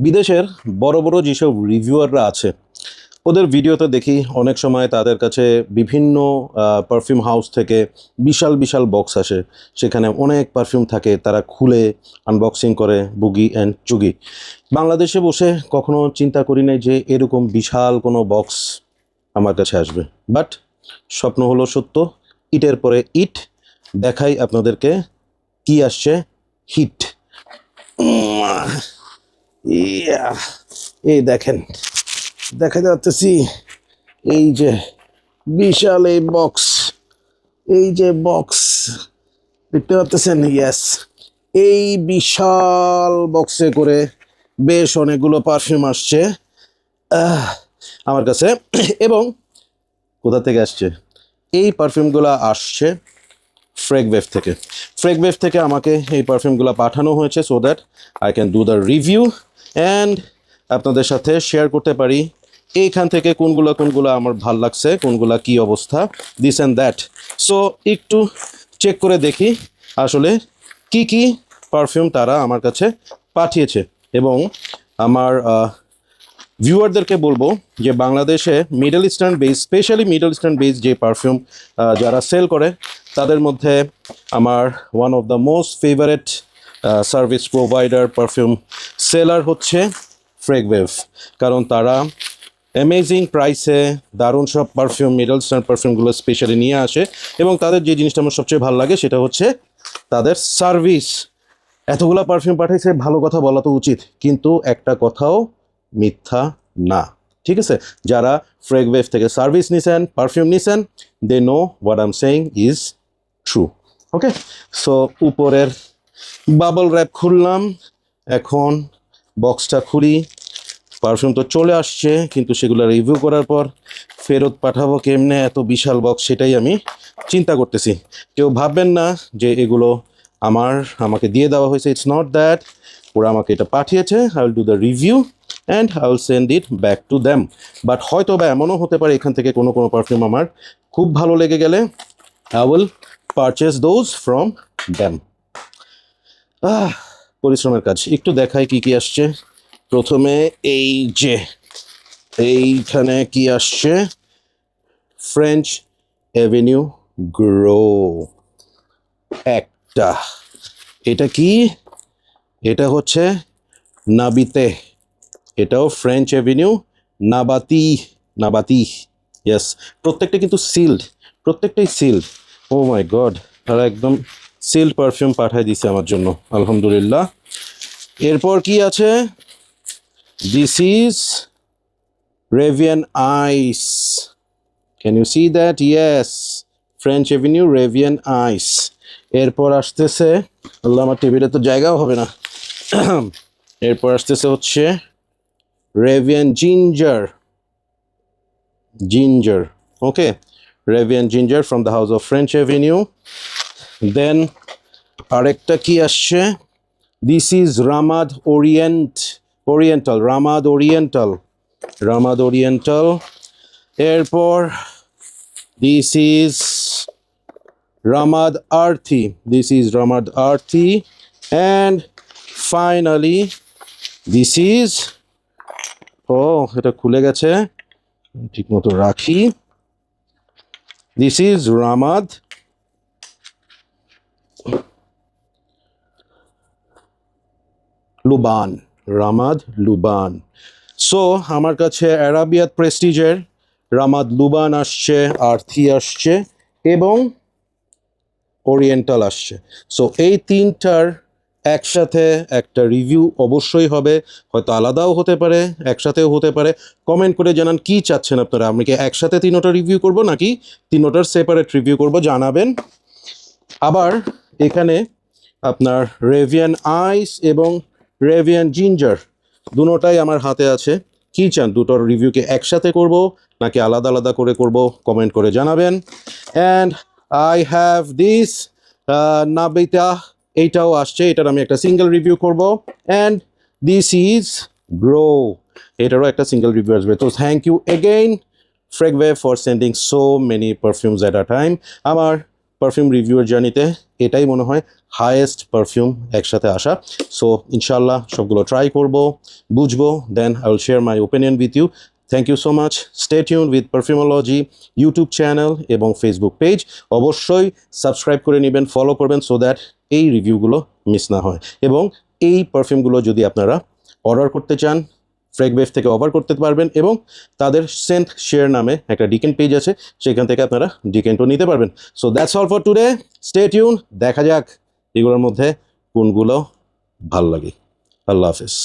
বিদেশের বড় বড় যেসব রিভিউয়াররা আছে ওদের ভিডিওতে দেখি অনেক সময় তাদের কাছে বিভিন্ন পারফিউম হাউস থেকে বিশাল বিশাল বক্স আসে, সেখানে অনেক পারফিউম থাকে, তারা খুলে আনবক্সিং করে বুগি অ্যান্ড চুগি। বাংলাদেশে বসে কখনো চিন্তা করি নাই যে এরকম বিশাল কোনো বক্স আমার কাছে আসবে, বাট স্বপ্ন হলো সত্য। ইটের পরে ইট দেখাই আপনাদেরকে কি আসছে। হিট। ইয়া, এই দেখেন, দেখা যাচ্ছেছি এই যে বিশাল এই বক্স, এই যে বক্স দেখতে পাচ্ছেন। ইয়েস, এই বিশাল বক্সে করে বেশ অনেকগুলো পারফিউম আসছে আমার কাছে। এবং কোথা থেকে আসছে? এই পারফিউমগুলো আসছে ফ্রেগওয়েভ থেকে। ফ্রেগওয়েভ থেকে আমাকে এই পারফিউমগুলো পাঠানো হয়েছে so that I can do the review and আপনাদের সাথে শেয়ার করতে পারি এইখান থেকে কোনগুলো কোনগুলো আমার ভাল লাগছে, কোনগুলা কি অবস্থা, দিস অ্যান্ড দ্যাট। সো একটু চেক করে দেখি আসলে কি কি পারফিউম তারা আমার কাছে পাঠিয়েছে। এবং আমার ভিউয়ারদেরকে বলবো যে বাংলাদেশে middle eastern base, specially middle eastern base যে পারফিউম যারা সেল করে তাদের মধ্যে আমার one of the most favourite service provider perfume seller হচ্ছে ফ্রেগওয়েভ। কারণ তারা অ্যামেজিং প্রাইসে দারুণ সব পারফিউম, মিডল ইস্টার্ন পারফিউমগুলো স্পেশালি নিয়ে আসে। এবং তাদের যে জিনিসটা আমার সবচেয়ে ভালো লাগে সেটা হচ্ছে তাদের সার্ভিস। এতগুলো পারফিউম পাঠাইছে, ভালো কথা বলা তো উচিত, কিন্তু একটা কথাও মিথ্যা না। ঠিক আছে, যারা ফ্রেগওয়েভ থেকে সার্ভিস নিছেন, পারফিউম নিছেন, they know what I am saying is true. Okay, so উপরের বাবল র্যাপ খুললাম, এখন বক্সটা খুলি। পারফিউম তো চলে আসছে, কিন্তু সেগুলো রিভিউ করার পর ফেরত পাঠাবো কেমনে, এত বিশাল বক্স, সেটাই আমি চিন্তা করতেছি। কেউ ভাববেন না যে এগুলো আমাকে দিয়ে দেওয়া হয়েছে, ইটস নট দ্যাট। ওরা আমাকে এটা পাঠিয়েছে, I will do the review and I will send it back to them. But হয়তো বা এমনও হতে পারে এখান থেকে কোনো কোনো পারফিউম আমার খুব ভালো লেগে গেলে I will purchase those from them. পরিশ্রমের কাজ। একটু দেখাই কি কি আসছে। প্রথমে এই যে এইখানে কি আসছে, ফ্রেঞ্চ অ্যাভিনিউ গ্রো একটা। এটা কি? এটা হচ্ছে নাবিতে, এটাও ফ্রেঞ্চ অ্যাভিনিউ নাবাতি। নাবাতি, ইয়েস। প্রত্যেকটা কিন্তু সিল্ড, প্রত্যেকটাই সিল্ড। ও মাই গড, তারা একদম সিল্ড পারফিউম পাঠায় দিছে আমার জন্য, আলহামদুলিল্লাহ। এরপর কি আছে? This is Rayhaan ice. Can you see that? Yes, French Avenue Rayhaan ice. এরপর আসতেছে, আল্লাহ আমার টেবিলে তো জায়গাও হবে না। এরপর আসতেছে হচ্ছে Rayhaan ginger. Ginger, okay, Rayhaan ginger from the house of French Avenue. Then আরেকটা কি আসছে? This is Ramad oriental, Ramad oriental, Ramad oriental. এরপর this is Ramad earthy, this is Ramad earthy. And finally this is, ও এটা খুলে গেছে, ঠিক মতো রাখি। This is Ramad Luban, Ramad Luban. So আমার কাছে অ্যারাবিয়াত প্রেস্টিজের রামাদ লুবান আসছে, আর্থি আসছে এবং ওরিয়েন্টাল আসছে। সো এই তিনটার একসাথে একটা রিভিউ অবশ্যই হবে, হয়তো আলাদাও হতে পারে, একসাথেও হতে পারে। কমেন্ট করে জানান কি চাচ্ছেন আপনারা, আমি কি একসাথে তিনোটা রিভিউ করব নাকি তিনোটার সেপারেট রিভিউ করব, জানাবেন। আবার এখানে আপনার রেভিয়ান আইস এবং রেভিয়ান জিঞ্জার দুটোটাই আমার হাতে আছে। কি চান, দুটোর রিভিউকে একসাথে করব নাকি আলাদা আলাদা করে করব, কমেন্ট করে জানাবেন। And I have this Nabita, এইটাও আসছে, এটার আমি একটা সিঙ্গেল রিভিউ করব। অ্যান্ড দিস ইজ গ্রো, এটারও একটা সিঙ্গেল রিভিউ আসবে। তো thank you again Fragwave for sending so many perfumes at a time. আমার পারফিউম রিভিউয়ের জার্নিতে এটাই মনে হয় হায়েস্ট পারফিউম একসাথে আসা। সো ইনশাল্লাহ সবগুলো ট্রাই করব, বুঝবো, then I will share my opinion with you. Thank you so much. Stay tune with Perfumology YouTube channel এবং ফেসবুক পেজ। অবশ্যই সাবস্ক্রাইব করে নেবেন, ফলো করবেন, সো দ্যাট এই রিভিউগুলো মিস না হয়। এবং এই পারফিউমগুলো যদি আপনারা অর্ডার করতে চান, ফ্রেগওয়েভ থেকে অর্ডার করতে পারবেন, এবং তাদের সেন্ট শেয়ার নামে একটা ডিকেন্ট পেজ আছে, সেখান থেকে আপনারা ডিকেন্টও নিতে পারবেন। So that's all for today. Stay tune, দেখা যাক এগুলোর মধ্যে কোনগুলো ভাল লাগে। আল্লাহ হাফেজ।